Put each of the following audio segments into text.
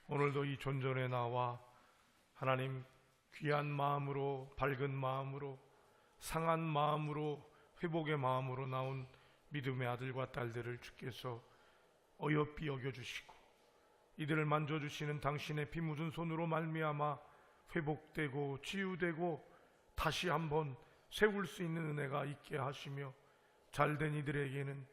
오늘도 이 존전에 나와 하나님 귀한 마음으로, 밝은 마음으로, 상한 마음으로, 회복의 마음으로 나온 믿음의 아들과 딸들을 주께서 어여삐 여겨주시고 이들을 만져주시는 당신의 피 묻은 손으로 말미암아 회복되고 치유되고 다시 한번 세울 수 있는 은혜가 있게 하시며 잘된 이들에게는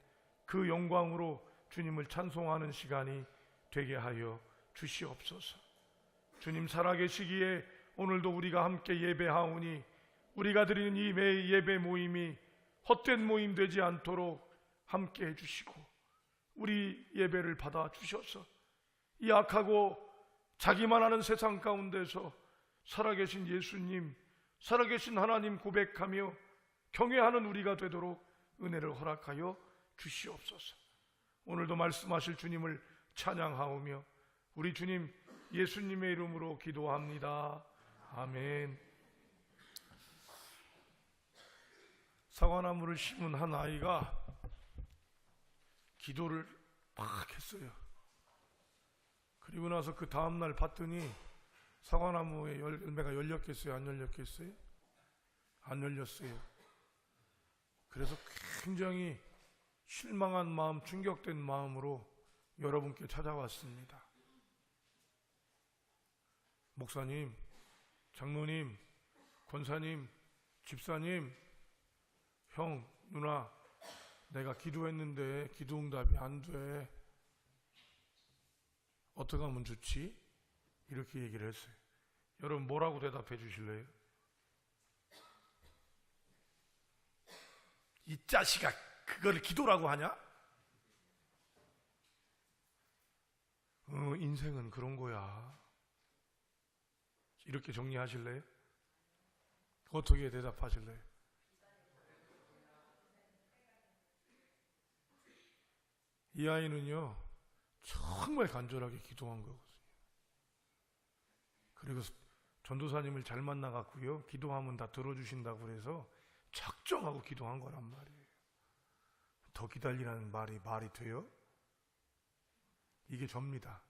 그 영광으로 주님을 찬송하는 시간이 되게 하여 주시옵소서. 주님 살아계시기에 오늘도 우리가 함께 예배하오니 우리가 드리는 이 예배 모임이 헛된 모임 되지 않도록 함께 해주시고 우리 예배를 받아 주셔서 이 악하고 자기만 아는 세상 가운데서 살아계신 예수님, 살아계신 하나님 고백하며 경외하는 우리가 되도록 은혜를 허락하여 주시옵소서. 오늘도 말씀하실 주님을 찬양하오며 우리 주님 예수님의 이름으로 기도합니다. 아멘. 사과나무를 심은 한 아이가 기도를 막 했어요. 그리고 나서 그 다음날 봤더니 사과나무의 열매가 열렸겠어요? 안 열렸겠어요? 안 열렸어요. 그래서 굉장히 실망한 마음, 충격된 마음으로 여러분께 찾아왔습니다. 목사님, 장로님, 권사님, 집사님, 형, 누나, 내가 기도했는데 기도 응답이 안 돼. 어떻게 하면 좋지? 이렇게 얘기를 했어요. 여러분 뭐라고 대답해 주실래요? 이 자식아 그걸 기도라고 하냐? 인생은 그런 거야. 이렇게 정리하실래요? 어떻게 대답하실래요? 이 아이는요 정말 간절하게 기도한 거거든요. 그리고 전도사님을 잘 만나갖고요 기도하면 다 들어주신다고 그래서 작정하고 기도한 거란 말이에요. 더 기다리라는 말이 돼요? 이게 접니다.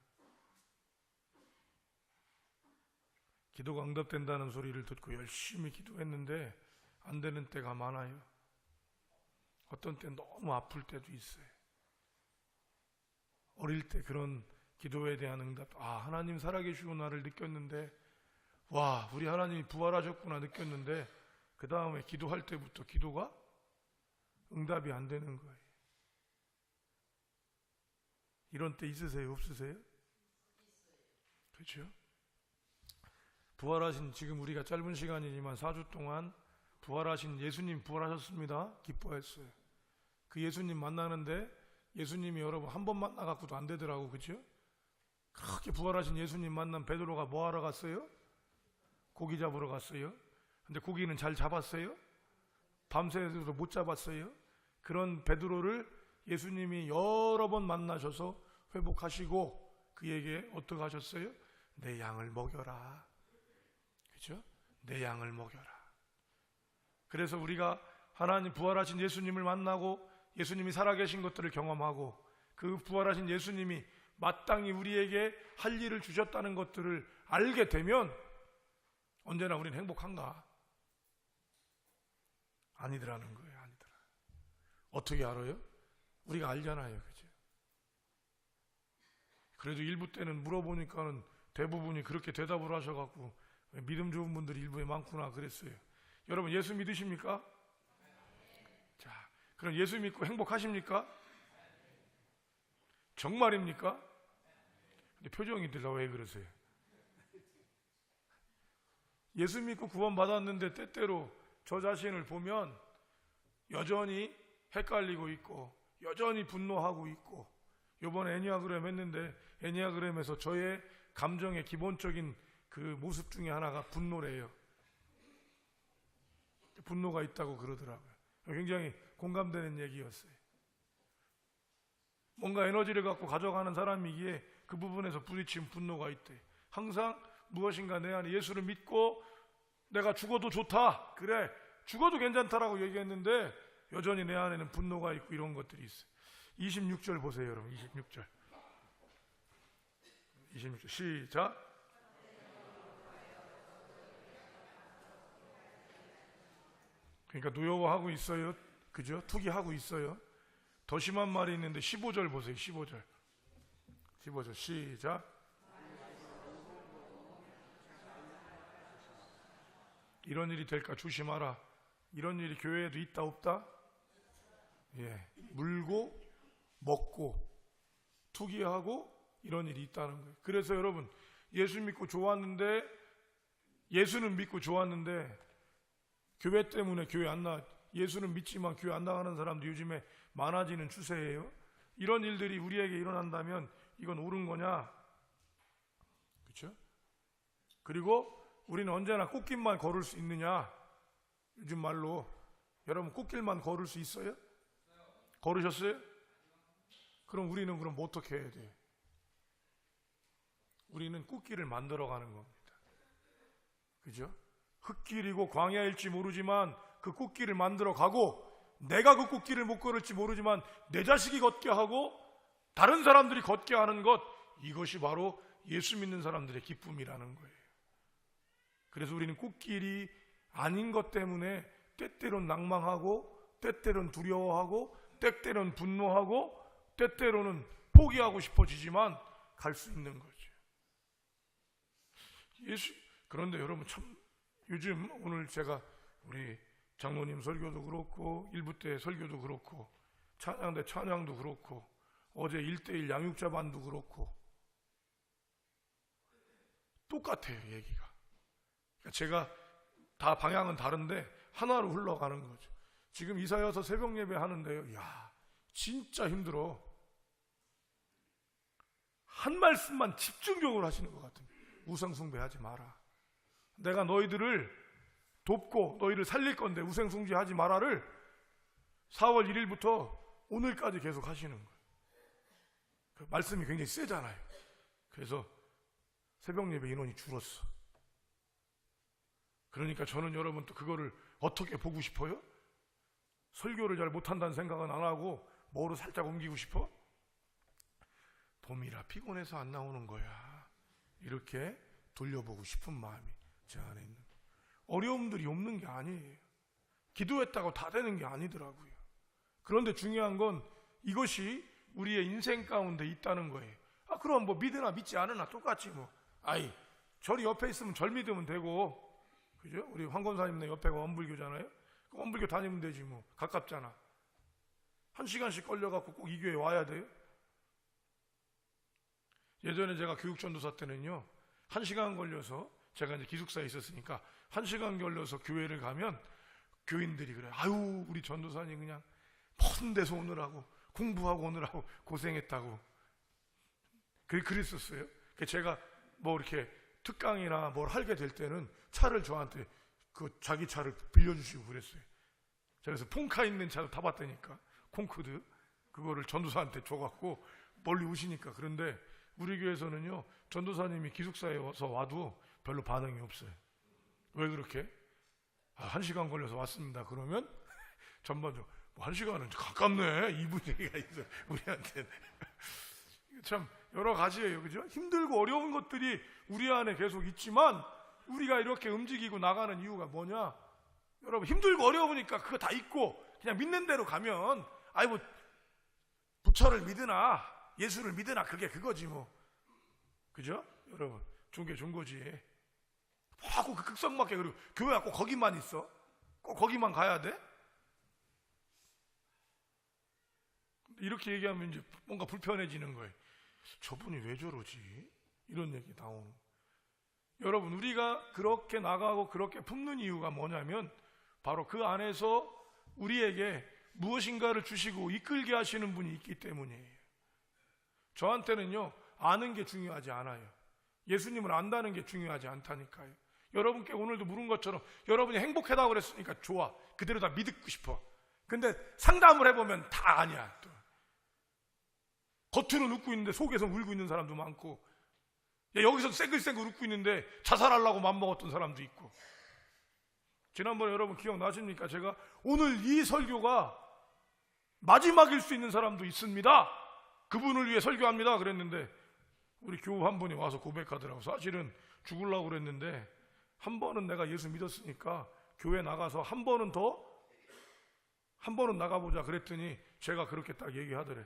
기도가 응답된다는 소리를 듣고 열심히 기도했는데 안 되는 때가 많아요. 어떤 때 너무 아플 때도 있어요. 어릴 때 그런 기도에 대한 응답, 하나님 살아계시구나를 느꼈는데, 와, 우리 하나님이 부활하셨구나 느꼈는데, 그 다음에 기도할 때부터 기도가 응답이 안 되는 거예요. 이런 때 있으세요? 없으세요? 그렇죠? 부활하신, 지금 우리가 짧은 시간이지만 4주 동안 부활하신 예수님 부활하셨습니다. 기뻐했어요. 그 예수님 만나는데 예수님이 여러분 한 번 만나갖고도 안 되더라고, 그죠? 그렇게 부활하신 예수님 만난 베드로가 뭐 하러 갔어요? 고기 잡으러 갔어요. 근데 고기는 잘 잡았어요? 밤새도 못 잡았어요? 그런 베드로를 예수님이 여러 번 만나셔서 회복하시고 그에게 어떻게 하셨어요? 내 양을 먹여라. 그죠? 내 양을 먹여라. 그래서 우리가 하나님 부활하신 예수님을 만나고 예수님이 살아계신 것들을 경험하고 그 부활하신 예수님이 마땅히 우리에게 할 일을 주셨다는 것들을 알게 되면 언제나 우리는 행복한가? 아니더라는 거예요. 아니더라. 어떻게 알아요? 우리가 알잖아요. 그죠? 그래도 일부 때는 물어보니까는 대부분이 그렇게 대답을 하셔갖고 믿음 좋은 분들이 일부에 많구나 그랬어요. 여러분 예수 믿으십니까? 자, 그럼 예수 믿고 행복하십니까? 정말입니까? 근데 표정이 들라 왜 그러세요? 예수 믿고 구원 받았는데 때때로 저 자신을 보면 여전히 헷갈리고 있고 여전히 분노하고 있고, 이번에 애니아그램 했는데 애니아그램에서 저의 감정의 기본적인 그 모습 중에 하나가 분노래요. 분노가 있다고 그러더라고요. 굉장히 공감되는 얘기였어요. 뭔가 에너지를 갖고 가져가는 사람이기에 그 부분에서 부딪힌 분노가 있대. 항상 무엇인가 내 안에 예수를 믿고 내가 죽어도 좋다, 그래 죽어도 괜찮다라고 얘기했는데 여전히 내 안에는 분노가 있고 이런 것들이 있어요. 26절 보세요 여러분. 26절 26절 시작. 그러니까 노여워하고 있어요. 그죠? 투기하고 있어요. 더 심한 말이 있는데 15절 보세요. 15절 시작. 이런 일이 될까 조심하라. 이런 일이 교회에도 있다 없다? 예, 물고 먹고 투기하고 이런 일이 있다는 거예요. 그래서 여러분, 예수는 믿고 좋았는데 교회 때문에 교회 안 나, 예수는 믿지만 교회 안 나가는 사람도 요즘에 많아지는 추세예요. 이런 일들이 우리에게 일어난다면 이건 옳은 거냐? 그렇죠? 그리고 우리는 언제나 꽃길만 걸을 수 있느냐? 요즘 말로 여러분 꽃길만 걸을 수 있어요? 걸으셨어요? 그럼 우리는 그럼 어떻게 해야 돼? 우리는 꽃길을 만들어가는 겁니다. 그죠? 흙길이고 광야일지 모르지만 그 꽃길을 만들어가고, 내가 그 꽃길을 못 걸을지 모르지만 내 자식이 걷게 하고 다른 사람들이 걷게 하는 것, 이것이 바로 예수 믿는 사람들의 기쁨이라는 거예요. 그래서 우리는 꽃길이 아닌 것 때문에 때때론 낭망하고 때때론 두려워하고 때때론 분노하고 때때로는 포기하고 싶어지지만 갈 수 있는 거죠. 그런데 여러분, 참 요즘 오늘 제가 우리 장로님 설교도 그렇고 일부 때 설교도 그렇고 찬양대 찬양도 그렇고 어제 1:1 양육자반도 그렇고 똑같아요, 얘기가. 그러니까 제가 다 방향은 다른데 하나로 흘러가는 거죠. 지금 이사야서 새벽 예배 하는데요, 야, 진짜 힘들어. 한 말씀만 집중적으로 하시는 것 같아요. 우상숭배하지 마라. 내가 너희들을 돕고 너희를 살릴 건데 우상숭배하지 마라를 4월 1일부터 오늘까지 계속 하시는 거예요. 그 말씀이 굉장히 세잖아요. 그래서 새벽 예배 인원이 줄었어. 그러니까 저는 여러분 또 그거를 어떻게 보고 싶어요? 설교를 잘 못한다는 생각은 안 하고 뭐로 살짝 옮기고 싶어? 봄이라 피곤해서 안 나오는 거야. 이렇게 돌려보고 싶은 마음이 제 안에 있는 거예요. 어려움들이 없는 게 아니에요. 기도했다고 다 되는 게 아니더라고요. 그런데 중요한 건 이것이 우리의 인생 가운데 있다는 거예요. 아, 그럼 뭐 믿으나 믿지 않으나 똑같지 뭐. 아이, 절이 옆에 있으면 절 믿으면 되고, 그죠? 우리 황권사님네 옆에가 원불교잖아요. 원불교 다니면 되지 뭐. 가깝잖아. 1시간씩 걸려갖고 꼭 이 교회 와야 돼요? 예전에 제가 교육전도사 때는요, 1시간 걸려서, 제가 이제 기숙사에 있었으니까 1시간 걸려서 교회를 가면 교인들이 그래요. 아유, 우리 전도사님 그냥 먼 데서 오느라고 공부하고 오느라고 고생했다고 그랬었어요. 제가 뭐 이렇게 특강이나 뭘 하게 될 때는 차를 저한테 그 자기 차를 빌려주시고 그랬어요. 그래서 폰카 있는 차도 타봤다니까, 콩코드. 그거를 전도사한테 줘갖고 멀리 오시니까. 그런데 우리 교회에서는요, 전도사님이 기숙사에 와도 별로 반응이 없어요. 왜 그렇게? 1시간 걸려서 왔습니다. 그러면 전반적으로 1시간은 가깝네. 2분 얘기가 있어요, 우리한테는. 참 여러 가지예요, 그죠? 힘들고 어려운 것들이 우리 안에 계속 있지만 우리가 이렇게 움직이고 나가는 이유가 뭐냐? 여러분, 힘들고 어려우니까 그거 다 있고 그냥 믿는 대로 가면, 아이 뭐 부처를 믿으나 예수를 믿으나 그게 그거지 뭐. 그죠? 여러분, 좋은 게 좋은 거지. 뭐하고 그 극성맞게, 그리고 교회가 꼭 거기만 있어? 꼭 거기만 가야 돼? 이렇게 얘기하면 이제 뭔가 불편해지는 거예요. 저분이 왜 저러지? 이런 얘기 나오는. 여러분, 우리가 그렇게 나가고 그렇게 품는 이유가 뭐냐면 바로 그 안에서 우리에게 무엇인가를 주시고 이끌게 하시는 분이 있기 때문이에요. 저한테는요, 아는 게 중요하지 않아요. 예수님을 안다는 게 중요하지 않다니까요. 여러분께 오늘도 물은 것처럼 여러분이 행복하다고 그랬으니까 좋아, 그대로 다 믿고 싶어. 근데 상담을 해보면 다 아니야. 또 겉으로는 웃고 있는데 속에서 울고 있는 사람도 많고, 여기서 쌩글쌩글 웃고 있는데 자살하려고 맘먹었던 사람도 있고. 지난번에 여러분 기억나십니까? 제가 오늘 이 설교가 마지막일 수 있는 사람도 있습니다. 그분을 위해 설교합니다 그랬는데 우리 교우 한 분이 와서 고백하더라고. 사실은 죽으려고 그랬는데 한 번은 내가 예수 믿었으니까 교회 나가서 한 번은 나가보자 그랬더니 제가 그렇게 딱 얘기하더래.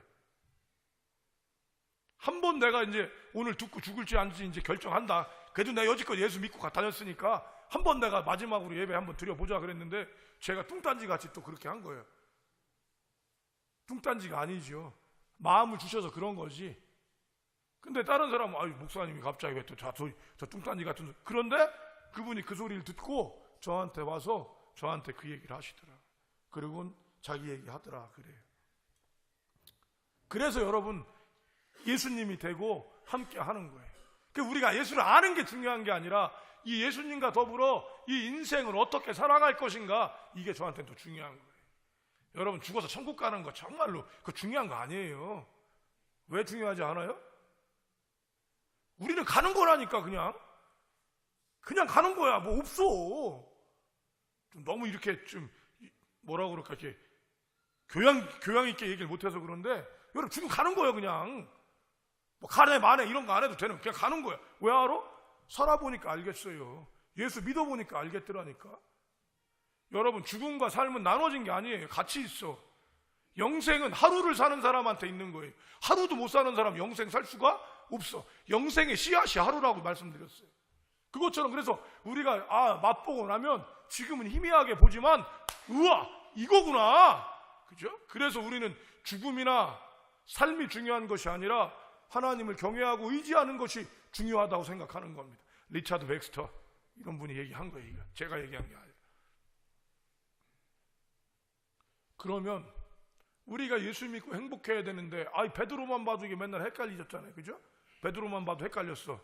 한 번 내가 이제 오늘 듣고 죽을지 아닌지 이제 결정한다. 그래도 내가 여지껏 예수 믿고 다녔으니까 한 번 내가 마지막으로 예배 한번 드려보자 그랬는데 제가 뚱딴지 같이 또 그렇게 한 거예요. 뚱딴지가 아니죠. 마음을 주셔서 그런 거지. 근데 다른 사람은 아유 목사님이 갑자기 왜 또 저 뚱딴지 같은 그런데 그분이 그 소리를 듣고 저한테 와서 저한테 그 얘기를 하시더라. 그리고는 자기 얘기 하더라 그래요. 그래서 여러분 예수님이 되고 함께 하는 거예요. 그러니까 우리가 예수를 아는 게 중요한 게 아니라 이 예수님과 더불어 이 인생을 어떻게 살아갈 것인가 이게 저한테는 더 중요한 거예요. 여러분 죽어서 천국 가는 거 정말로 그거 중요한 거 아니에요. 왜 중요하지 않아요? 우리는 가는 거라니까 그냥 가는 거야. 뭐 없어. 좀 너무 이렇게 좀 뭐라고 그럴까 이렇게 교양 있게 얘기를 못해서 그런데 여러분 지금 가는 거예요. 그냥 뭐 가네 마네 이런 거 안 해도 되는 그냥 가는 거야. 왜 알아? 살아보니까 알겠어요. 예수 믿어보니까 알겠더라니까. 여러분 죽음과 삶은 나눠진 게 아니에요. 같이 있어. 영생은 하루를 사는 사람한테 있는 거예요. 하루도 못 사는 사람 영생 살 수가 없어. 영생의 씨앗이 하루라고 말씀드렸어요. 그것처럼 그래서 우리가 맛보고 나면 지금은 희미하게 보지만 우와 이거구나. 그죠? 그래서 우리는 죽음이나 삶이 중요한 것이 아니라 하나님을 경외하고 의지하는 것이 중요하다고 생각하는 겁니다. 리차드 백스터 이런 분이 얘기한 거예요. 제가 얘기한 게 아니라. 그러면 우리가 예수 믿고 행복해야 되는데 베드로만 봐도 이게 맨날 헷갈리셨잖아요. 그죠? 베드로만 봐도 헷갈렸어.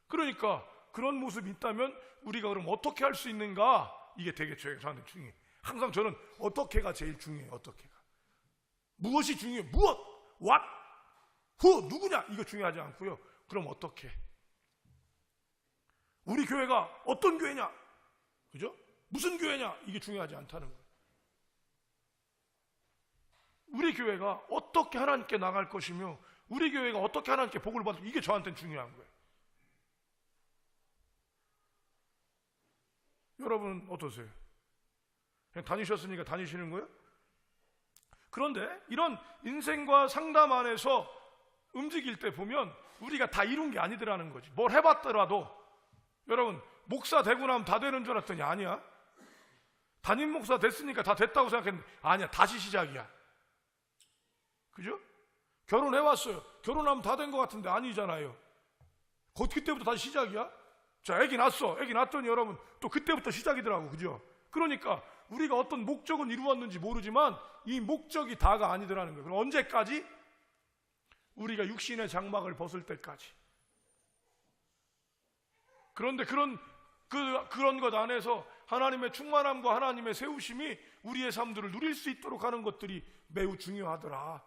그러니까 그런 모습이 있다면 우리가 그럼 어떻게 할 수 있는가? 이게 되게 저한테 중요해요. 항상 저는 어떻게가 제일 중요해요. 어떻게가. 무엇이 중요해요? 무엇? what? who? 누구냐? 이거 중요하지 않고요. 그럼 어떻게? 우리 교회가 어떤 교회냐? 그죠? 무슨 교회냐? 이게 중요하지 않다는 거예요. 우리 교회가 어떻게 하나님께 나갈 것이며 우리 교회가 어떻게 하나님께 복을 받을 이게 저한테는 중요한 거예요. 여러분은 어떠세요? 그냥 다니셨으니까 다니시는 거예요? 그런데 이런 인생과 상담 안에서 움직일 때 보면 우리가 다 이룬 게 아니더라는 거지. 뭘 해봤더라도 여러분 목사 되고 나면 다 되는 줄 알았더니 아니야. 담임 목사 됐으니까 다 됐다고 생각했는데 아니야. 다시 시작이야. 그죠? 결혼해왔어요. 결혼하면 다 된 것 같은데 아니잖아요. 그때부터 다시 시작이야? 자, 애기 낳았어. 애기 낳았더니 여러분 또 그때부터 시작이더라고. 그죠? 그러니까 우리가 어떤 목적은 이루었는지 모르지만 이 목적이 다가 아니더라는 거예요. 그럼 언제까지? 우리가 육신의 장막을 벗을 때까지. 그런데 그런 것 안에서 하나님의 충만함과 하나님의 세우심이 우리의 삶들을 누릴 수 있도록 하는 것들이 매우 중요하더라.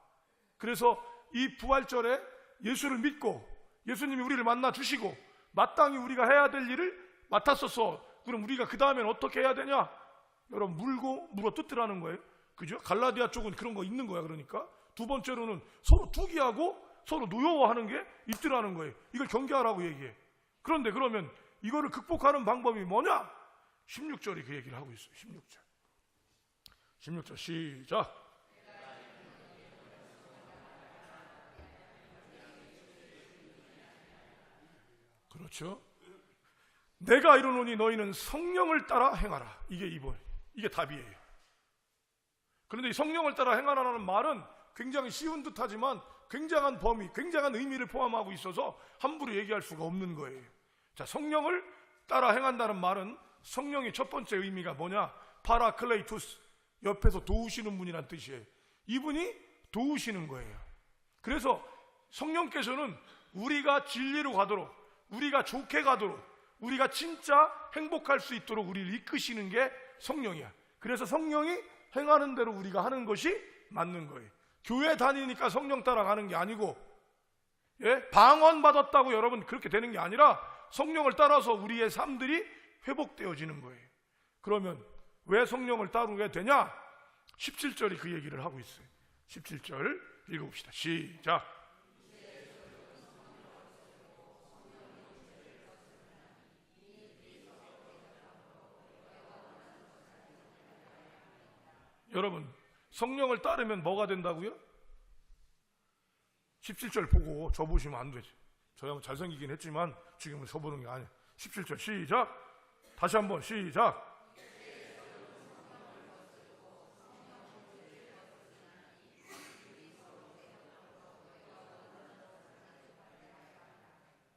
그래서 이 부활절에 예수를 믿고 예수님이 우리를 만나 주시고 마땅히 우리가 해야 될 일을 맡았었어. 그럼 우리가 그 다음엔 어떻게 해야 되냐? 여러분 물고 물어 뜯으라는 거예요. 그죠? 갈라디아 쪽은 그런 거 있는 거야. 그러니까 두 번째로는 서로 투기하고 서로 노여워하는 게 있더라는 거예요. 이걸 경계하라고 얘기해. 그런데 그러면 이거를 극복하는 방법이 뭐냐? 16절이 그 얘기를 하고 있어요. 16절 시작. 그렇죠? 내가 이르노니 너희는 성령을 따라 행하라. 이게 답이에요. 그런데 이 성령을 따라 행하라는 말은 굉장히 쉬운 듯하지만 굉장한 범위, 굉장한 의미를 포함하고 있어서 함부로 얘기할 수가 없는 거예요. 자, 성령을 따라 행한다는 말은 성령의 첫 번째 의미가 뭐냐? 파라클레이투스, 옆에서 도우시는 분이란 뜻이에요. 이분이 도우시는 거예요. 그래서 성령께서는 우리가 진리로 가도록, 우리가 좋게 가도록, 우리가 진짜 행복할 수 있도록 우리를 이끄시는 게 성령이야. 그래서 성령이 행하는 대로 우리가 하는 것이 맞는 거예요. 교회 다니니까 성령 따라가는 게 아니고, 방언받았다고 여러분 그렇게 되는 게 아니라 성령을 따라서 우리의 삶들이 회복되어지는 거예요. 그러면 왜 성령을 따르게 되냐? 17절이 그 얘기를 하고 있어요. 17절 읽어봅시다. 시작. 여러분, 성령을 따르면 뭐가 된다고요? 17절 보고 저 보시면 안 되죠. 저야 뭐 잘생기긴 했지만 지금은 저 보는 게 아니에요. 17절 시작. 다시 한번 시작.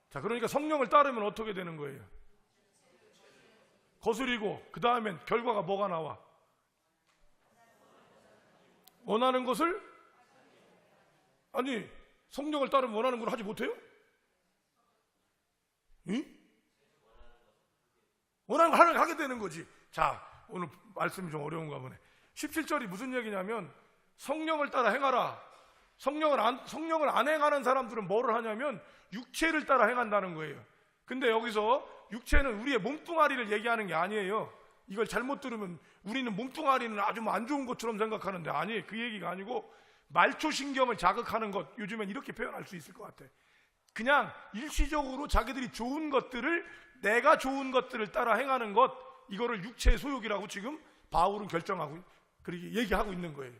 자, 그러니까 성령을 따르면 어떻게 되는 거예요? 거스리고 그 다음엔 결과가 뭐가 나와? 원하는 것을? 아니, 성령을 따르면 원하는 걸 하지 못해요? 응? 원하는 걸 하게 되는 거지. 자, 오늘 말씀이 좀 어려운가 보네. 17절이 무슨 얘기냐면 성령을 따라 행하라. 성령을 안 행하는 사람들은 뭐를 하냐면 육체를 따라 행한다는 거예요. 근데 여기서 육체는 우리의 몸뚱아리를 얘기하는 게 아니에요. 이걸 잘못 들으면 우리는 몸뚱아리는 아주 안 좋은 것처럼 생각하는데 아니, 그 얘기가 아니고 말초신경을 자극하는 것, 요즘엔 이렇게 표현할 수 있을 것 같아. 그냥 일시적으로 자기들이 좋은 것들을, 내가 좋은 것들을 따라 행하는 것, 이거를 육체의 소욕이라고 지금 바울은 결정하고 그렇게 얘기하고 있는 거예요.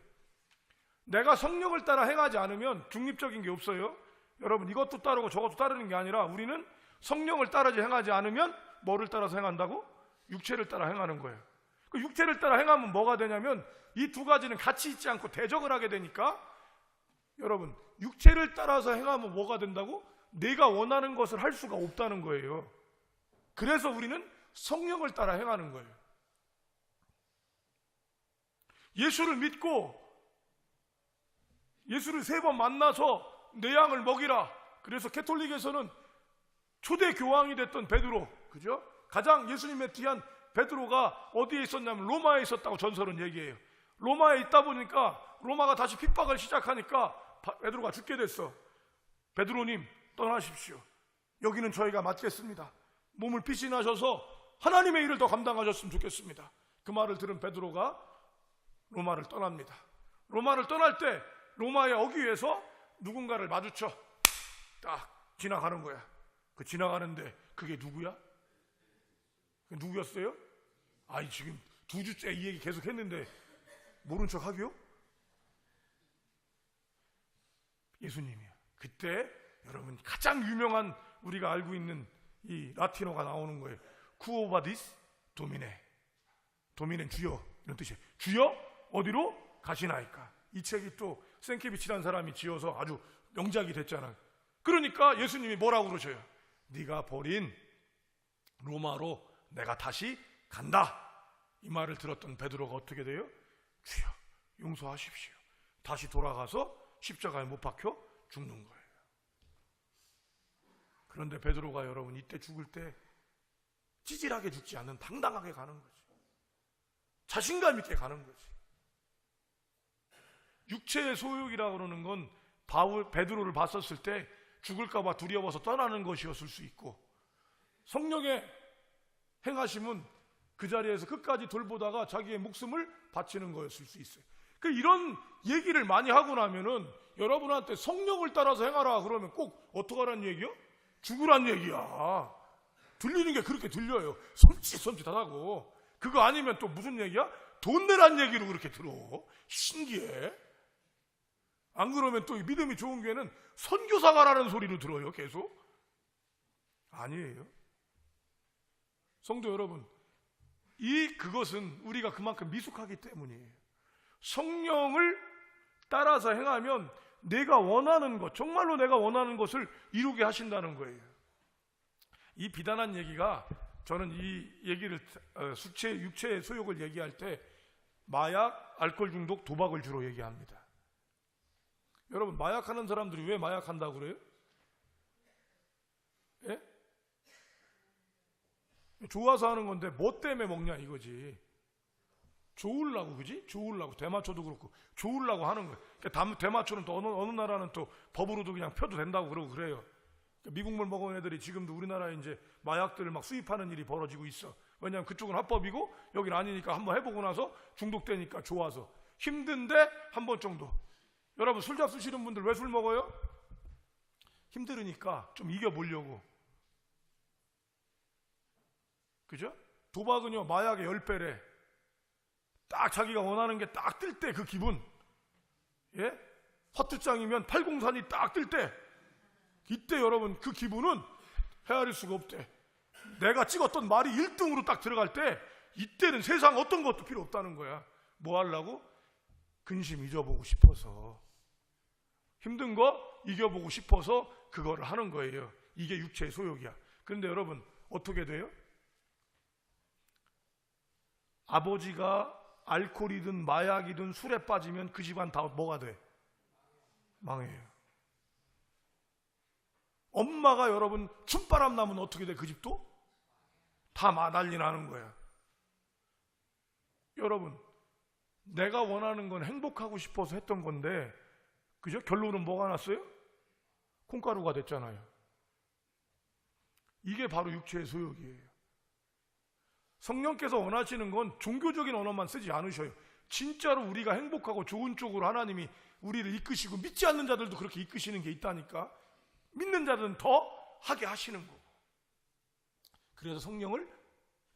내가 성령을 따라 행하지 않으면 중립적인 게 없어요. 여러분, 이것도 따르고 저것도 따르는 게 아니라 우리는 성령을 따라지 행하지 않으면 뭐를 따라서 행한다고? 육체를 따라 행하는 거예요. 그 육체를 따라 행하면 뭐가 되냐면 이 두 가지는 같이 있지 않고 대적을 하게 되니까, 여러분, 육체를 따라서 행하면 뭐가 된다고? 내가 원하는 것을 할 수가 없다는 거예요. 그래서 우리는 성령을 따라 행하는 거예요. 예수를 믿고 예수를 3번 만나서 내 양을 먹이라. 그래서 캐톨릭에서는 초대 교황이 됐던 베드로, 그죠? 가장 예수님에 대한 베드로가 어디에 있었냐면 로마에 있었다고 전설은 얘기해요. 로마에 있다 보니까 로마가 다시 핍박을 시작하니까 베드로가 죽게 됐어. 베드로님, 떠나십시오. 여기는 저희가 맡겠습니다. 몸을 피신하셔서 하나님의 일을 더 감당하셨으면 좋겠습니다. 그 말을 들은 베드로가 로마를 떠납니다. 로마를 떠날 때 로마의 어귀에서 누군가를 마주쳐 딱 지나가는 거야. 그 지나가는데 그게 누구야? 누구였어요? 아이, 지금 2주째 이 얘기 계속 했는데 모른 척 하기요? 예수님이야. 그때 여러분 가장 유명한 우리가 알고 있는 이 라틴어가 나오는 거예요. 쿠오바디스 도미네. 도미네는 주여, 이런 뜻이에요. 주여 어디로 가시나이까. 이 책이 또 생케비치라는 사람이 지어서 아주 명작이 됐잖아요. 그러니까 예수님이 뭐라고 그러셔요? 네가 버린 로마로 내가 다시 간다. 이 말을 들었던 베드로가 어떻게 돼요? 주여 용서하십시오. 다시 돌아가서 십자가에 못 박혀 죽는 거예요. 그런데 베드로가 여러분 이때 죽을 때 찌질하게 죽지 않는 당당하게 가는 거지. 자신감 있게 가는 거지. 육체의 소욕이라고 그러는 건 베드로를 봤었을 때 죽을까 봐 두려워서 떠나는 것이었을 수 있고, 성령의 행하심은 그 자리에서 끝까지 돌보다가 자기의 목숨을 바치는 거였을 수 있어요. 이런 얘기를 많이 하고 나면은 여러분한테 성령을 따라서 행하라 그러면 꼭 어떡하라는 얘기요? 죽으란 얘기야. 들리는 게 그렇게 들려요. 섬찟하고. 그거 아니면 또 무슨 얘기야? 돈 내란 얘기로 그렇게 들어. 신기해. 안 그러면 또 믿음이 좋은 교회는 선교사가라는 소리로 들어요. 계속. 아니에요. 성도 여러분, 그것은 우리가 그만큼 미숙하기 때문이에요. 성령을 따라서 행하면 내가 원하는 것, 정말로 내가 원하는 것을 이루게 하신다는 거예요. 이 비단한 얘기가, 저는 이 얘기를 육체의 소욕을 얘기할 때 마약, 알코올 중독, 도박을 주로 얘기합니다. 여러분, 마약하는 사람들이 왜 마약한다고 그래요? 예? 좋아서 하는 건데 뭐 때문에 먹냐 이거지. 좋으려고, 그지? 좋으려고. 대마초도 그렇고 좋으려고 하는 거예요. 그러니까 대마초는 또 어느 나라는 또 법으로도 그냥 펴도 된다고 그러고 그래요. 그러니까 미국물 먹은 애들이 지금도 우리나라에 이제 마약들을 막 수입하는 일이 벌어지고 있어. 왜냐하면 그쪽은 합법이고 여기는 아니니까 한번 해보고 나서 중독되니까 좋아서. 힘든데 한 번 정도. 여러분, 술 잡수시는 분들 왜 술 먹어요? 힘들으니까 좀 이겨보려고. 그죠? 도박은요 마약의 10배래. 딱 자기가 원하는 게 딱 뜰 때 그 기분, 예? 화투장이면 팔공산이 딱 뜰 때, 이때 여러분 그 기분은 헤아릴 수가 없대. 내가 찍었던 말이 1등으로 딱 들어갈 때, 이때는 세상 어떤 것도 필요 없다는 거야. 뭐 하려고? 근심 잊어보고 싶어서, 힘든 거 이겨보고 싶어서 그거를 하는 거예요. 이게 육체의 소욕이야. 그런데 여러분 어떻게 돼요? 아버지가 알코올이든 마약이든 술에 빠지면 그 집안 다 뭐가 돼? 망해요. 엄마가 여러분 춤바람 나면 어떻게 돼? 그 집도 다 난리 나는 거야. 여러분, 내가 원하는 건 행복하고 싶어서 했던 건데, 그죠? 결론은 뭐가 났어요? 콩가루가 됐잖아요. 이게 바로 육체의 소욕이에요. 성령께서 원하시는 건 종교적인 언어만 쓰지 않으셔요. 진짜로 우리가 행복하고 좋은 쪽으로 하나님이 우리를 이끄시고, 믿지 않는 자들도 그렇게 이끄시는 게 있다니까. 믿는 자들은 더 하게 하시는 거고. 그래서 성령을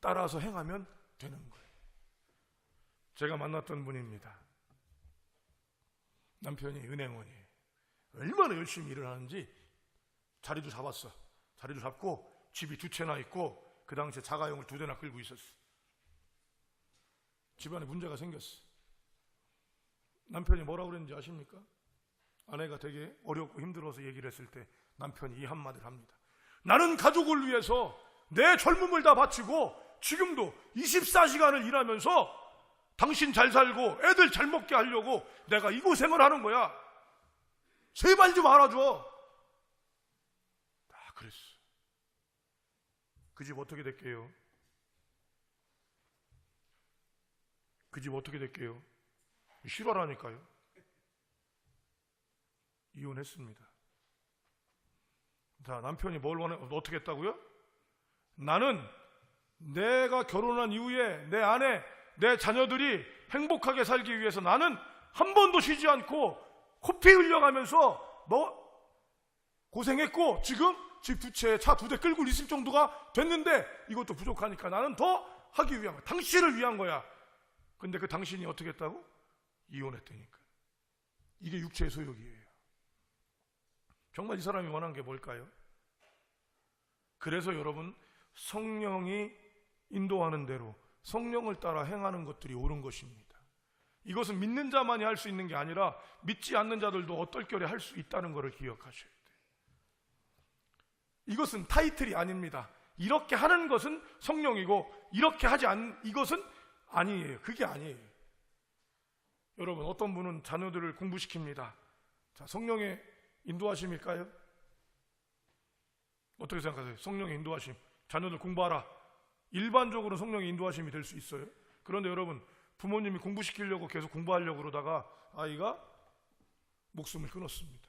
따라서 행하면 되는 거예요. 제가 만났던 분입니다. 남편이 은행원이에요. 얼마나 열심히 일을 하는지 자리도 잡았어. 자리도 잡고 집이 2채나 있고, 그 당시에 자가용을 2대나 끌고 있었어. 집안에 문제가 생겼어. 남편이 뭐라고 그랬는지 아십니까? 아내가 되게 어렵고 힘들어서 얘기를 했을 때 남편이 이 한마디를 합니다. 나는 가족을 위해서 내 젊음을 다 바치고 지금도 24시간을 일하면서 당신 잘 살고 애들 잘 먹게 하려고 내가 이 고생을 하는 거야. 제발 좀 알아줘. 다 그랬어. 그 집 어떻게 될게요? 그 집 어떻게 될게요? 실화라니까요. 이혼했습니다. 자, 남편이 뭘 어떻게 했다고요? 나는 내가 결혼한 이후에 내 아내, 내 자녀들이 행복하게 살기 위해서 나는 한 번도 쉬지 않고 코피 흘려가면서 고생했고, 지금 집 2채에 차 2대 끌고 있을 정도가 됐는데 이것도 부족하니까 나는 더 하기 위한 거야. 당신을 위한 거야. 근데 그 당신이 어떻게 했다고? 이혼했다니까. 이게 육체의 소욕이에요. 정말 이 사람이 원한 게 뭘까요? 그래서 여러분, 성령이 인도하는 대로 성령을 따라 행하는 것들이 옳은 것입니다. 이것은 믿는 자만이 할 수 있는 게 아니라 믿지 않는 자들도 어떨결에 할 수 있다는 것을 기억하셔야 돼요. 이것은 타이틀이 아닙니다. 이렇게 하는 것은 성령이고 이렇게 하지 않는 이것은 아니에요. 그게 아니에요. 여러분, 어떤 분은 자녀들을 공부시킵니다. 자, 성령의 인도하심일까요? 어떻게 생각하세요? 성령의 인도하심. 자녀들 공부하라. 일반적으로 성령의 인도하심이 될 수 있어요. 그런데 여러분, 부모님이 공부시키려고 계속 공부하려고 그러다가 아이가 목숨을 끊었습니다.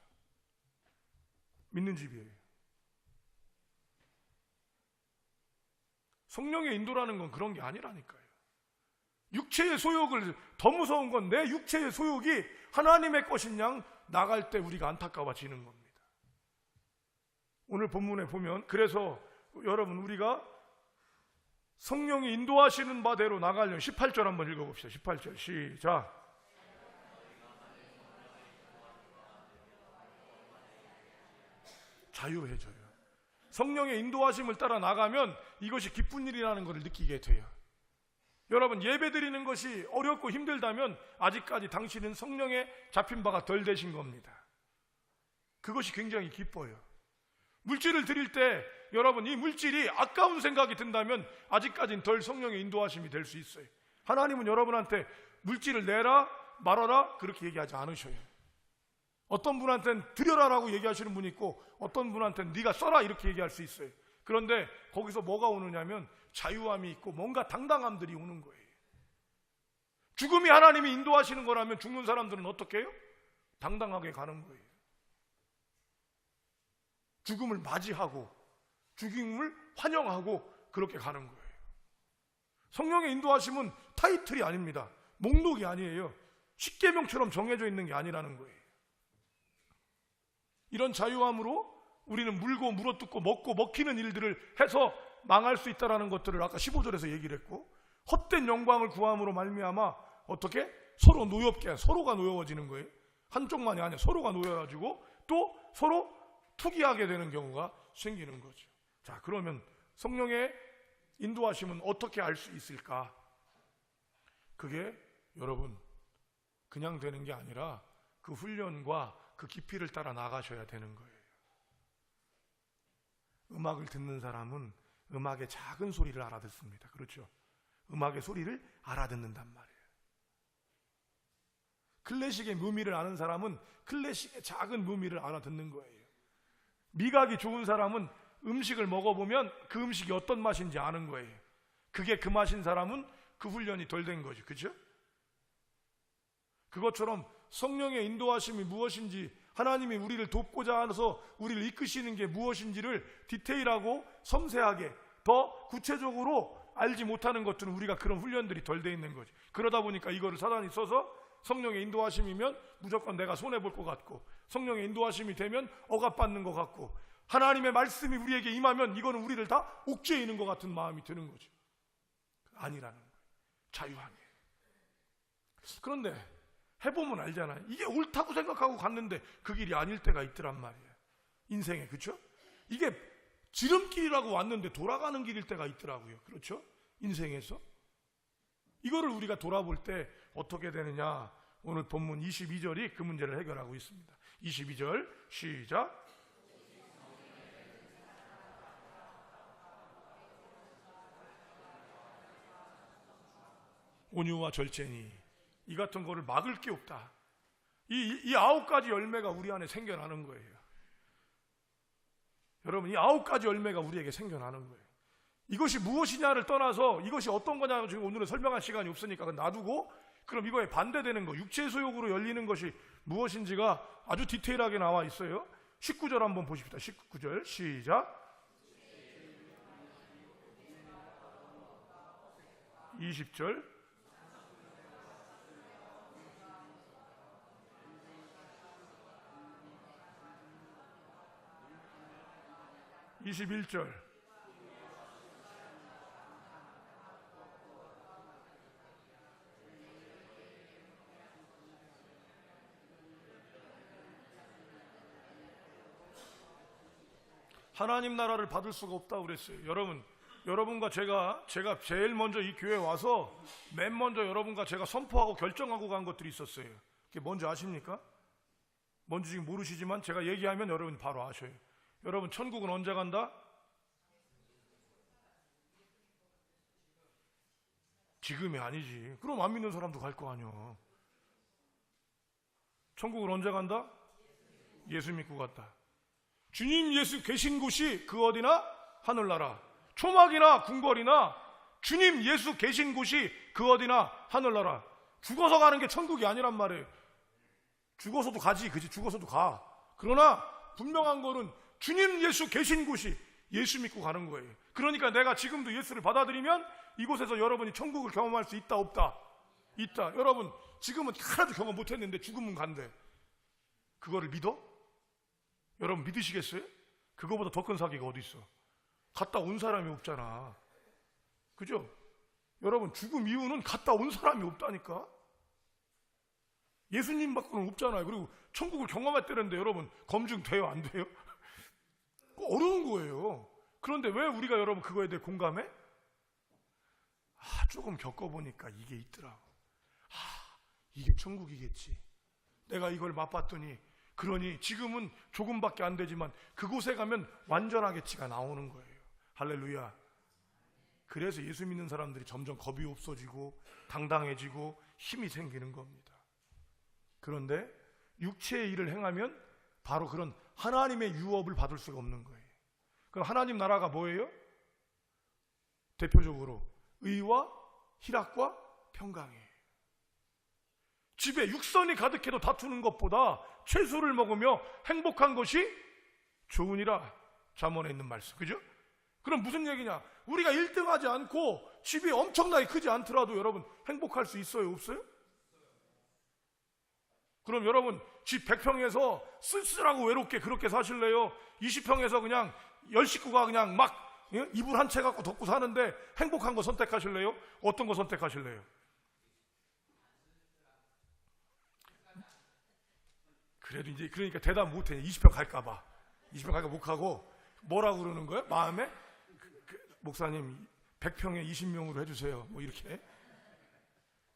믿는 집이에요. 성령의 인도라는 건 그런 게 아니라니까요. 육체의 소욕을, 더 무서운 건 내 육체의 소욕이 하나님의 것인 양 나갈 때 우리가 안타까워지는 겁니다. 오늘 본문에 보면, 그래서 여러분, 우리가 성령이 인도하시는 바대로 나가려면 18절 한번 읽어봅시다. 18절 시작. 자유해져요. 성령의 인도하심을 따라 나가면 이것이 기쁜 일이라는 것을 느끼게 돼요. 여러분, 예배 드리는 것이 어렵고 힘들다면 아직까지 당신은 성령에 잡힌 바가 덜 되신 겁니다. 그것이 굉장히 기뻐요. 물질을 드릴 때 여러분, 이 물질이 아까운 생각이 든다면 아직까지는 덜 성령의 인도하심이 될 수 있어요. 하나님은 여러분한테 물질을 내라 말아라 그렇게 얘기하지 않으셔요. 어떤 분한테는 드려라라고 얘기하시는 분이 있고, 어떤 분한테는 네가 써라 이렇게 얘기할 수 있어요. 그런데 거기서 뭐가 오느냐면 자유함이 있고 뭔가 당당함들이 오는 거예요. 죽음이 하나님이 인도하시는 거라면 죽는 사람들은 어떻게 해요? 당당하게 가는 거예요. 죽음을 맞이하고 죽임을 환영하고 그렇게 가는 거예요. 성령의 인도하심은 타이틀이 아닙니다. 목록이 아니에요. 십계명처럼 정해져 있는 게 아니라는 거예요. 이런 자유함으로 우리는 물고 물어뜯고 먹고 먹히는 일들을 해서 망할 수 있다는 것들을 아까 15절에서 얘기를 했고, 헛된 영광을 구함으로 말미암아 어떻게? 서로 노엽게, 서로가 노여워지는 거예요. 한쪽만이 아니라 서로가 노여가지고 또 서로 투기하게 되는 경우가 생기는 거죠. 자, 그러면 성령의 인도하심은 어떻게 알 수 있을까? 그게 여러분 그냥 되는 게 아니라 그 훈련과 그 깊이를 따라 나가셔야 되는 거예요. 음악을 듣는 사람은 음악의 작은 소리를 알아듣습니다. 그렇죠? 음악의 소리를 알아듣는단 말이에요. 클래식의 묘미를 아는 사람은 클래식의 작은 묘미를 알아듣는 거예요. 미각이 좋은 사람은 음식을 먹어보면 그 음식이 어떤 맛인지 아는 거예요. 그게 그 맛인 사람은 그 훈련이 덜 된 거죠. 그렇죠? 그것처럼 성령의 인도하심이 무엇인지, 하나님이 우리를 돕고자 하셔서 우리를 이끄시는 게 무엇인지를 디테일하고 섬세하게 더 구체적으로 알지 못하는 것들은 우리가 그런 훈련들이 덜 돼 있는 거죠. 그러다 보니까 이거를 사단이 써서 성령의 인도하심이면 무조건 내가 손해볼 것 같고, 성령의 인도하심이 되면 억압받는 것 같고, 하나님의 말씀이 우리에게 임하면 이거는 우리를 다 옥죄이는 것 같은 마음이 드는 거죠. 아니라는 거예요. 자유하게. 그런데 해보면 알잖아요. 이게 옳다고 생각하고 갔는데 그 길이 아닐 때가 있더란 말이에요. 인생에. 그렇죠? 이게 지름길이라고 왔는데 돌아가는 길일 때가 있더라고요. 그렇죠? 인생에서. 이거를 우리가 돌아볼 때 어떻게 되느냐, 오늘 본문 22절이 그 문제를 해결하고 있습니다. 22절 시작. 온유와 절제니 이 같은 거를 막을 게 없다. 이 9가지 열매가 우리 안에 생겨나는 거예요. 여러분, 이 9가지 열매가 우리에게 생겨나는 거예요. 이것이 무엇이냐를 떠나서 이것이 어떤 거냐 지금 오늘은 설명할 시간이 없으니까 놔두고, 그럼 이거에 반대되는 거, 육체의 소욕으로 열리는 것이 무엇인지가 아주 디테일하게 나와 있어요. 19절 한번 보십시다. 19절 시작. 20절 21절 하나님 나라를 받을 수가 없다고 그랬어요. 여러분과 제가 제일 먼저 이 교회에 와서 맨 먼저 여러분과 제가 선포하고 결정하고 간 것들이 있었어요. 그게 뭔지 아십니까? 뭔지 지금 모르시지만 제가 얘기하면 여러분 바로 아셔요. 여러분, 천국은 언제 간다? 지금이 아니지. 그럼 안 믿는 사람도 갈 거 아니야. 천국은 언제 간다? 예수 믿고 갔다. 주님 예수 계신 곳이 그 어디나? 하늘나라. 초막이나 궁궐이나 주님 예수 계신 곳이 그 어디나? 하늘나라. 죽어서 가는 게 천국이 아니란 말이에요. 죽어서도 가지, 그지? 죽어서도 가. 그러나 분명한 거는 주님 예수 계신 곳이 예수 믿고 가는 거예요. 그러니까 내가 지금도 예수를 받아들이면 이곳에서 여러분이 천국을 경험할 수 있다, 없다? 있다. 여러분, 지금은 하나도 경험 못했는데 죽으면 간대. 그거를 믿어? 여러분 믿으시겠어요? 그거보다 더 큰 사기가 어디 있어? 갔다 온 사람이 없잖아. 그죠? 여러분, 죽음 이후는 갔다 온 사람이 없다니까. 예수님 밖에는 없잖아요. 그리고 천국을 경험했다는데 여러분 검증돼요, 안 돼요? 어려운 거예요. 그런데 왜 우리가 여러분 그거에 대해 공감해? 조금 겪어보니까 이게 있더라고. 이게 천국이겠지. 내가 이걸 맛봤더니, 그러니 지금은 조금밖에 안 되지만 그곳에 가면 완전하겠지가 나오는 거예요. 할렐루야. 그래서 예수 믿는 사람들이 점점 겁이 없어지고 당당해지고 힘이 생기는 겁니다. 그런데 육체의 일을 행하면 바로 그런 하나님의 유업을 받을 수가 없는 거예요. 그럼 하나님 나라가 뭐예요? 대표적으로 의와 희락과 평강이에요. 집에 육선이 가득해도 다투는 것보다 채소를 먹으며 행복한 것이 좋으니라. 잠언에 있는 말씀. 그죠? 그럼 무슨 얘기냐? 우리가 1등하지 않고 집이 엄청나게 크지 않더라도 여러분 행복할 수 있어요, 없어요? 그럼 여러분 집 100평에서 쓸쓸하고 외롭게 그렇게 사실래요? 20평에서 그냥 10식구가 그냥 막 이불 한 채 갖고 덮고 사는데 행복한 거 선택하실래요? 어떤 거 선택하실래요? 그래도 이제 그러니까 대답 못해. 20평 갈까봐. 20평 갈까 못 가고 뭐라고 그러는 거야? 마음에 목사님 100평에 20명으로 해주세요. 뭐 이렇게.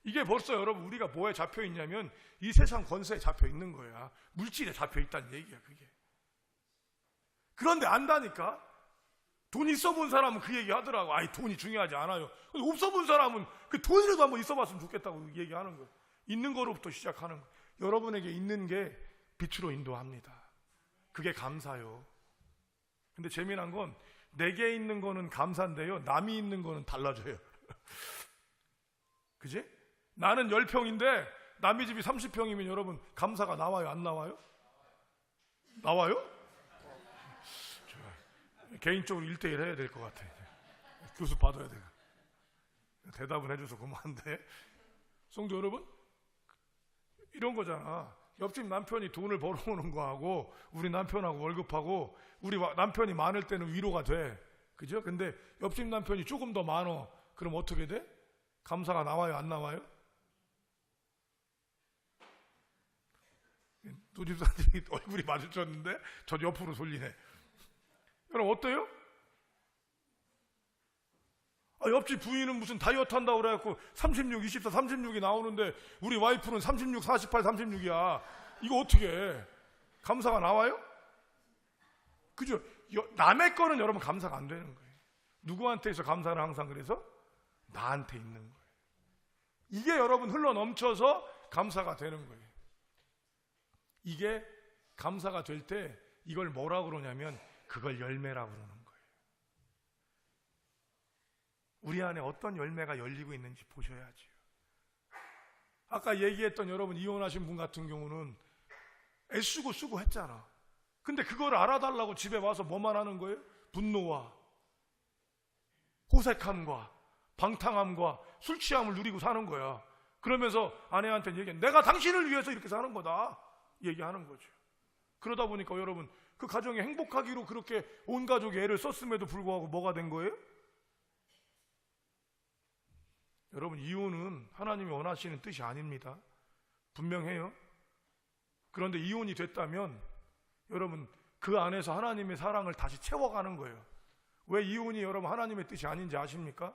이게 벌써 여러분 우리가 뭐에 잡혀 있냐면 이 세상 권세에 잡혀 있는 거야. 물질에 잡혀 있다는 얘기야 그게. 그런데 안다니까. 돈 있어 본 사람은 그 얘기 하더라고. 아이 돈이 중요하지 않아요. 근데 없어 본 사람은 그 돈이라도 한번 있어 봤으면 좋겠다고 얘기하는 거예요. 있는 거로부터 시작하는 거예요. 여러분에게 있는 게 빛으로 인도합니다. 그게 감사요. 근데 재미난 건 내게 있는 거는 감사인데요, 남이 있는 거는 달라져요. 그지? 나는 10평인데 남의 집이 30평이면 여러분 감사가 나와요 안 나와요? 나와요? 개인적으로 1:1 해야 될 것 같아. 교수 받아야 돼. 대답은 해줘서 고마운데. 성도 여러분, 이런 거잖아. 옆집 남편이 돈을 벌어오는 거하고 우리 남편하고 월급하고 우리 남편이 많을 때는 위로가 돼. 그죠? 근데 옆집 남편이 조금 더 많어. 그럼 어떻게 돼? 감사가 나와요 안 나와요? 노집사님이 얼굴이 마주쳤는데 저 옆으로 돌리네. 여러분 어때요? 옆집 부인은 무슨 다이어트 한다고 그래갖고 36, 24, 36이 나오는데 우리 와이프는 36, 48, 36이야. 이거 어떻게 해? 감사가 나와요? 그죠? 남의 거는 여러분 감사가 안 되는 거예요. 누구한테서 감사는 항상 그래서? 나한테 있는 거예요. 이게 여러분 흘러 넘쳐서 감사가 되는 거예요. 이게 감사가 될 때 이걸 뭐라고 그러냐면 그걸 열매라고 그러는 거예요. 우리 안에 어떤 열매가 열리고 있는지 보셔야지요. 아까 얘기했던 여러분 이혼하신 분 같은 경우는 애쓰고 쓰고 했잖아. 근데 그걸 알아달라고 집에 와서 뭐만 하는 거예요? 분노와 호색함과 방탕함과 술 취함을 누리고 사는 거야. 그러면서 아내한테 얘기해. 내가 당신을 위해서 이렇게 사는 거다. 얘기하는 거죠. 그러다 보니까 여러분 그 가정이 행복하기로 그렇게 온 가족이 애를 썼음에도 불구하고 뭐가 된 거예요? 여러분 이혼은 하나님이 원하시는 뜻이 아닙니다. 분명해요. 그런데 이혼이 됐다면 여러분 그 안에서 하나님의 사랑을 다시 채워가는 거예요. 왜 이혼이 여러분 하나님의 뜻이 아닌지 아십니까?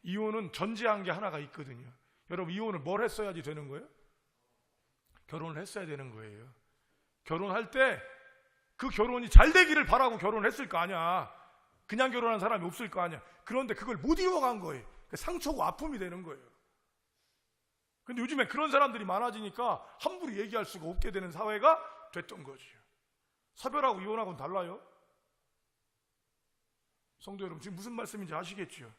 이혼은 전제한 게 하나가 있거든요. 여러분 이혼을 뭘 했어야지 되는 거예요? 결혼을 했어야 되는 거예요. 결혼할 때 그 결혼이 잘 되기를 바라고 결혼을 했을 거 아니야. 그냥 결혼한 사람이 없을 거 아니야. 그런데 그걸 못 이뤄간 거예요. 상처고 아픔이 되는 거예요. 근데 요즘에 그런 사람들이 많아지니까 함부로 얘기할 수가 없게 되는 사회가 됐던 거죠. 사별하고 이혼하고는 달라요. 성도 여러분 지금 무슨 말씀인지 아시겠죠?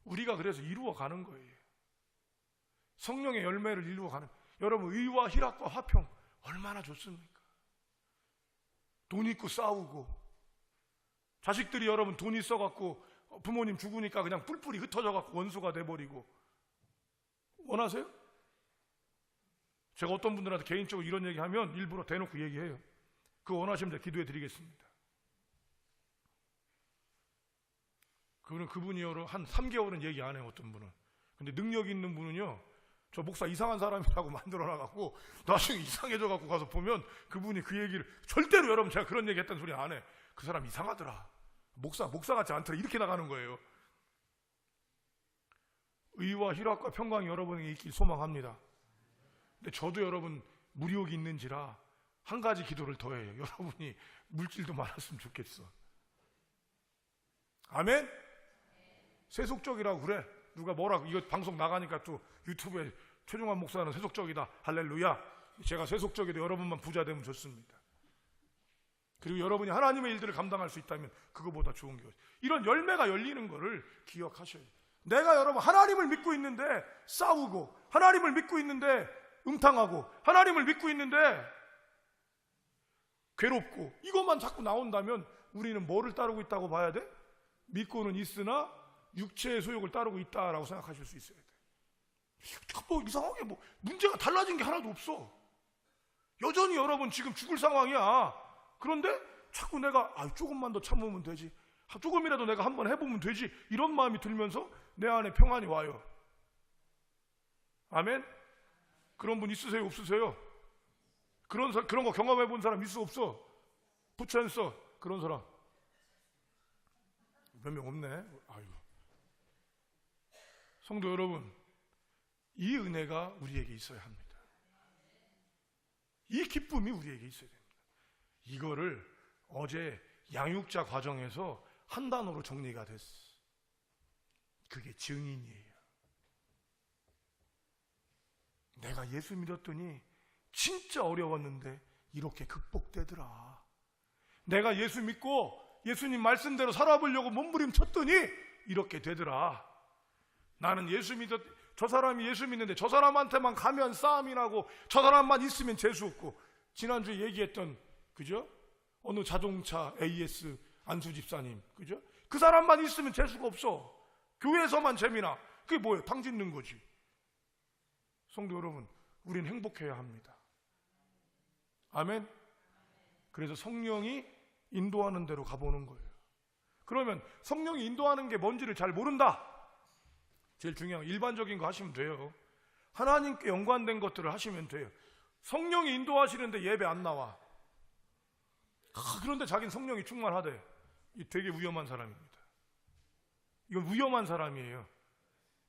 우리가 그래서 이루어가는 거예요. 성령의 열매를 이루어가는. 여러분 의와 희락과 화평 얼마나 좋습니까? 돈 있고 싸우고 자식들이 여러분 돈 있어갖고 부모님 죽으니까 그냥 뿔뿔이 흩어져갖고 원수가 돼버리고 원하세요? 제가 어떤 분들한테 개인적으로 이런 얘기하면 일부러 대놓고 얘기해요. 그거 원하시면 제가 기도해 드리겠습니다. 그분이 한 3개월은 얘기 안 해요. 어떤 분은. 근데 능력 있는 분은요, 저 목사 이상한 사람이라고 만들어놔갖고 나중에 이상해져갖고 가서 보면 그분이 그 얘기를 절대로 여러분 제가 그런 얘기 했다는 소리 안 해. 그 사람 이상하더라. 목사 같지 않더라. 이렇게 나가는 거예요. 의와 희락과 평강이 여러분에게 있길 소망합니다. 근데 저도 여러분 무리옥이 있는지라 한 가지 기도를 더 해요. 여러분이 물질도 많았으면 좋겠어. 아멘? 세속적이라고 그래. 누가 뭐라고 이거 방송 나가니까 또 유튜브에 최종환 목사는 세속적이다. 할렐루야. 제가 세속적이도 여러분만 부자 되면 좋습니다. 그리고 여러분이 하나님의 일들을 감당할 수 있다면 그거보다 좋은 게 없어요. 이런 열매가 열리는 거를 기억하셔야 돼요. 내가 여러분 하나님을 믿고 있는데 싸우고 하나님을 믿고 있는데 음탕하고 하나님을 믿고 있는데 괴롭고 이것만 자꾸 나온다면 우리는 뭐를 따르고 있다고 봐야 돼? 믿고는 있으나 육체의 소욕을 따르고 있다라고 생각하실 수 있어야 돼. 뭐 이상하게 뭐 문제가 달라진 게 하나도 없어. 여전히 여러분 지금 죽을 상황이야. 그런데 자꾸 내가 조금만 더 참으면 되지, 조금이라도 내가 한번 해보면 되지, 이런 마음이 들면서 내 안에 평안이 와요. 아멘? 그런 분 있으세요? 없으세요? 그런 거 경험해 본 사람 있어 없어? 부처했어 그런 사람 몇 명 없네. 아이고. 성도 여러분, 이 은혜가 우리에게 있어야 합니다. 이 기쁨이 우리에게 있어야 됩니다. 이거를 어제 양육자 과정에서 한 단어로 정리가 됐어. 그게 증인이에요. 내가 예수 믿었더니 진짜 어려웠는데 이렇게 극복되더라. 내가 예수 믿고 예수님 말씀대로 살아보려고 몸부림쳤더니 이렇게 되더라. 나는 저 사람이 예수 믿는데 저 사람한테만 가면 싸움이 나고 저 사람만 있으면 재수 없고, 지난주에 얘기했던 그죠? 어느 자동차 AS 안수 집사님, 그죠? 그 사람만 있으면 재수가 없어. 교회에서만 재미나. 그게 뭐예요? 당 짓는 거지. 성도 여러분, 우린 행복해야 합니다. 아멘. 그래서 성령이 인도하는 대로 가보는 거예요. 그러면 성령이 인도하는 게 뭔지를 잘 모른다. 제일 중요한 일반적인 거 하시면 돼요. 하나님께 연관된 것들을 하시면 돼요. 성령이 인도하시는데 예배 안 나와. 그런데 자기는 성령이 충만하대. 이 되게 위험한 사람입니다. 이건 위험한 사람이에요.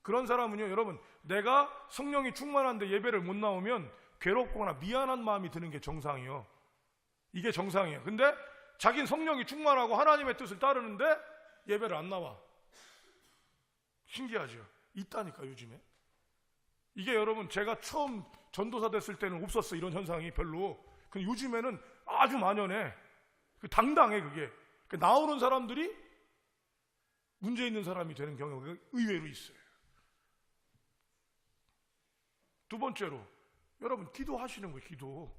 그런 사람은요, 여러분, 내가 성령이 충만한데 예배를 못 나오면 괴롭거나 미안한 마음이 드는 게 정상이에요. 이게 정상이에요. 근데 자기는 성령이 충만하고 하나님의 뜻을 따르는데 예배를 안 나와. 신기하죠? 있다니까 요즘에. 이게 여러분, 제가 처음 전도사 됐을 때는 없었어, 이런 현상이 별로. 근데 요즘에는 아주 만연해. 당당해. 그게 나오는 사람들이 문제 있는 사람이 되는 경우가 의외로 있어요. 두 번째로, 여러분, 기도하시는 거예요. 기도.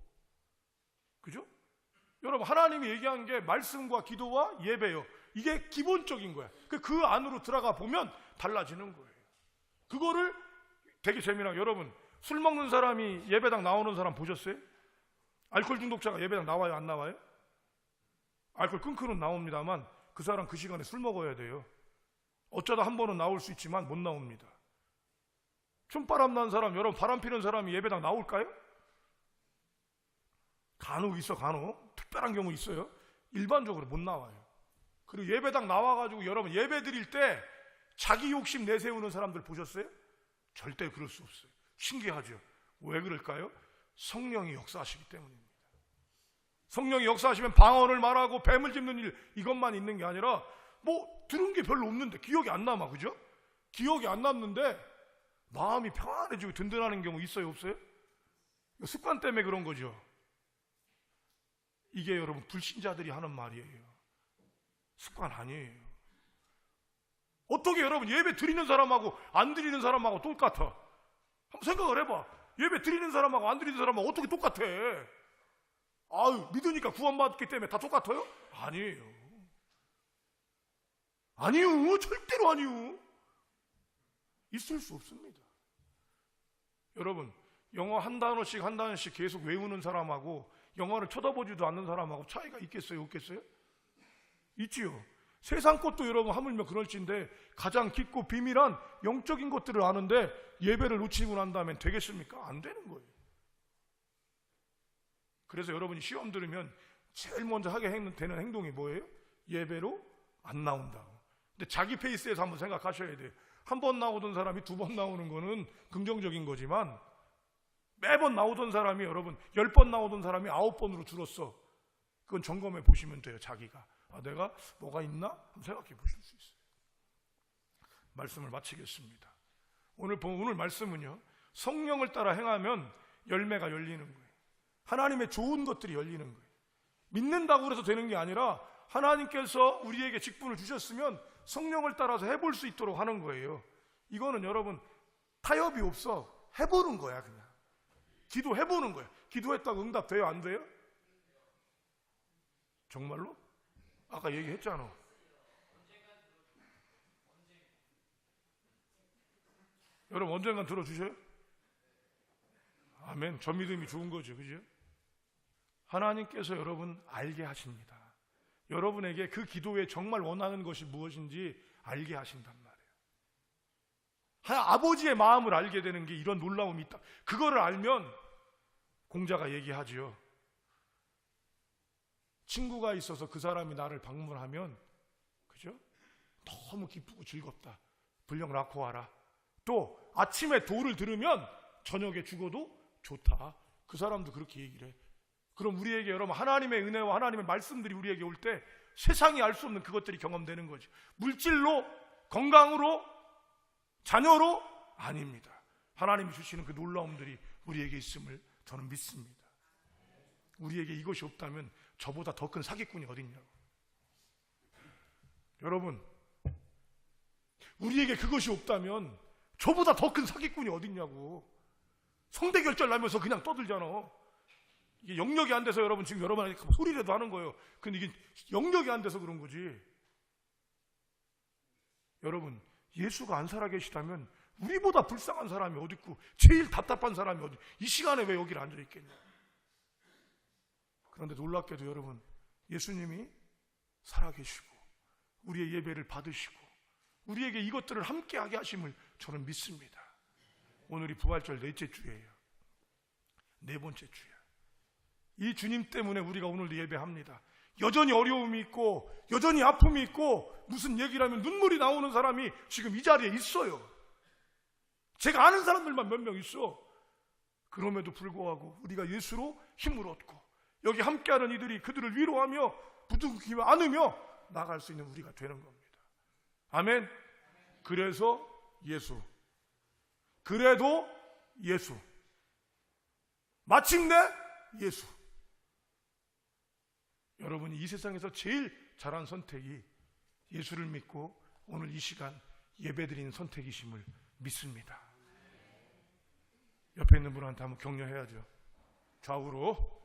그죠? 여러분, 하나님이 얘기한 게 말씀과 기도와 예배요. 이게 기본적인 거야. 그 안으로 들어가 보면 달라지는 거예요. 그거를 되게 재미나게, 여러분, 술 먹는 사람이 예배당 나오는 사람 보셨어요? 알코올 중독자가 예배당 나와요, 안 나와요? 알코올 끊고는 나옵니다만 그 사람 그 시간에 술 먹어야 돼요. 어쩌다 한 번은 나올 수 있지만 못 나옵니다. 춤바람 난 사람, 여러분, 바람 피는 사람이 예배당 나올까요? 간혹 있어, 간혹. 특별한 경우 있어요. 일반적으로 못 나와요. 그리고 예배당 나와가지고 여러분 예배 드릴 때 자기 욕심 내세우는 사람들 보셨어요? 절대 그럴 수 없어요. 신기하죠? 왜 그럴까요? 성령이 역사하시기 때문입니다. 성령이 역사하시면 방언을 말하고 뱀을 짚는 일, 이것만 있는 게 아니라 뭐 들은 게 별로 없는데 기억이 안 남아. 그죠? 기억이 안 남는데 마음이 평안해지고 든든하는 경우 있어요, 없어요? 습관 때문에 그런 거죠. 이게 여러분 불신자들이 하는 말이에요. 습관 아니에요. 어떻게 여러분 예배 드리는 사람하고 안 드리는 사람하고 똑같아? 한번 생각을 해봐. 예배 드리는 사람하고 안 드리는 사람하고 어떻게 똑같아? 아유, 믿으니까 구원받기 때문에 다 똑같아요? 아니에요. 아니요. 절대로 아니요. 있을 수 없습니다. 여러분, 영어 한 단어씩 한 단어씩 계속 외우는 사람하고 영어를 쳐다보지도 않는 사람하고 차이가 있겠어요, 없겠어요? 있지요. 세상 것도 여러분 하물며 그럴진데 가장 깊고 비밀한 영적인 것들을 아는데 예배를 놓치고 난 다음엔 되겠습니까? 안 되는 거예요. 그래서 여러분이 시험 들으면 제일 먼저 하게 되는 행동이 뭐예요? 예배로 안 나온다고. 근데 자기 페이스에서 한번 생각하셔야 돼요. 한 번 나오던 사람이 두 번 나오는 거는 긍정적인 거지만 매번 나오던 사람이 여러분 10번 나오던 사람이 9번으로 줄었어. 그건 점검해 보시면 돼요. 자기가. 내가 뭐가 있나? 한번 생각해 보실 수 있어요. 말씀을 마치겠습니다. 오늘 말씀은요, 성령을 따라 행하면 열매가 열리는 거예요. 하나님의 좋은 것들이 열리는 거예요. 믿는다고 해서 되는 게 아니라 하나님께서 우리에게 직분을 주셨으면 성령을 따라서 해볼 수 있도록 하는 거예요. 이거는 여러분 타협이 없어. 해보는 거야. 그냥 기도해보는 거야. 기도했다고 응답돼요? 안 돼요? 정말로? 아까 얘기했잖아. 여러분 언젠간 들어주셔요? 아멘. 저 믿음이 좋은 거죠. 그죠? 하나님께서 여러분 알게 하십니다. 여러분에게 그 기도에 정말 원하는 것이 무엇인지 알게 하신단 말이에요. 아버지의 마음을 알게 되는 게 이런 놀라움이 있다. 그거를 알면 공자가 얘기하죠. 친구가 있어서 그 사람이 나를 방문하면, 그죠? 너무 기쁘고 즐겁다. 불령 낳고 와라. 또 아침에 도를 들으면 저녁에 죽어도 좋다. 그 사람도 그렇게 얘기를 해. 그럼 우리에게 여러분 하나님의 은혜와 하나님의 말씀들이 우리에게 올 때 세상이 알 수 없는 그것들이 경험되는 거죠. 물질로, 건강으로, 자녀로 아닙니다. 하나님이 주시는 그 놀라움들이 우리에게 있음을 저는 믿습니다. 우리에게 이것이 없다면 저보다 더 큰 사기꾼이 어딨냐고. 여러분, 우리에게 그것이 없다면 저보다 더 큰 사기꾼이 어딨냐고. 성대결절 나면서 그냥 떠들잖아. 이게 영역이 안 돼서 여러분 지금 여러분한테 소리라도 하는 거예요. 근데 이게 영역이 안 돼서 그런 거지. 여러분, 예수가 안 살아계시다면 우리보다 불쌍한 사람이 어디 있고 제일 답답한 사람이 어디, 이 시간에 왜 여기를 앉아있겠냐. 그런데 놀랍게도 여러분, 예수님이 살아계시고 우리의 예배를 받으시고 우리에게 이것들을 함께하게 하심을 저는 믿습니다. 오늘이 부활절 넷째 주예요. 네 번째 주야. 이 주님 때문에 우리가 오늘도 예배합니다. 여전히 어려움이 있고 여전히 아픔이 있고 무슨 얘기를 하면 눈물이 나오는 사람이 지금 이 자리에 있어요. 제가 아는 사람들만 몇 명 있어. 그럼에도 불구하고 우리가 예수로 힘을 얻고 여기 함께하는 이들이 그들을 위로하며 부둥키며 안으며 나갈 수 있는 우리가 되는 겁니다. 아멘. 그래서 예수, 그래도 예수, 마침내 예수. 여러분이 이 세상에서 제일 잘한 선택이 예수를 믿고 오늘 이 시간 예배드리는 선택이심을 믿습니다. 옆에 있는 분한테 한번 격려해야죠. 좌우로.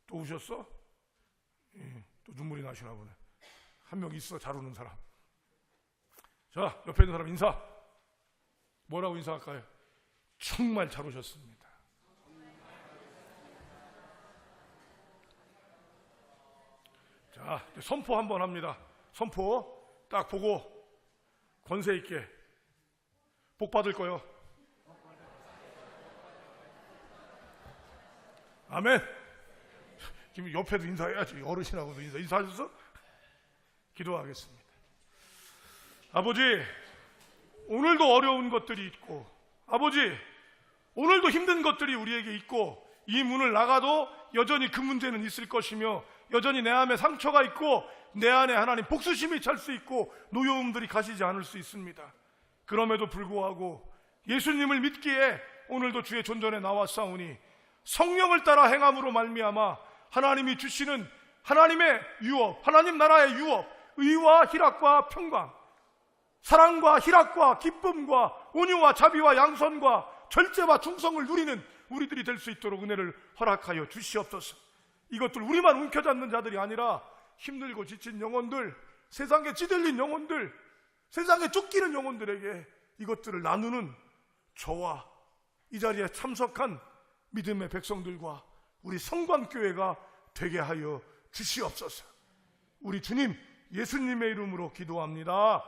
또 우셨어? 예, 또 눈물이 나시나 보네. 한 명 있어, 잘 우는 사람. 자, 옆에 있는 사람 인사. 뭐라고 인사할까요? 정말 잘 오셨습니다. 자, 선포 한번 합니다. 선포 딱 보고 권세 있게 복 받을 거요. 아멘. 지금 옆에도 인사해야지. 어르신하고도 인사하셨어? 기도하겠습니다. 아버지, 오늘도 어려운 것들이 있고, 아버지, 오늘도 힘든 것들이 우리에게 있고, 이 문을 나가도 여전히 그 문제는 있을 것이며, 여전히 내 안에 상처가 있고, 내 안에 하나님 복수심이 찰 수 있고, 노여움들이 가시지 않을 수 있습니다. 그럼에도 불구하고 예수님을 믿기에 오늘도 주의 존전에 나왔사오니 성령을 따라 행함으로 말미암아 하나님이 주시는 하나님의 유업, 하나님 나라의 유업, 의와 희락과 평강, 사랑과 희락과 기쁨과 온유와 자비와 양선과 절제와 충성을 누리는 우리들이 될 수 있도록 은혜를 허락하여 주시옵소서. 이것들 우리만 움켜잡는 자들이 아니라 힘들고 지친 영혼들, 세상에 찌들린 영혼들, 세상에 쫓기는 영혼들에게 이것들을 나누는 저와 이 자리에 참석한 믿음의 백성들과 우리 성관교회가 되게 하여 주시옵소서. 우리 주님 예수님의 이름으로 기도합니다.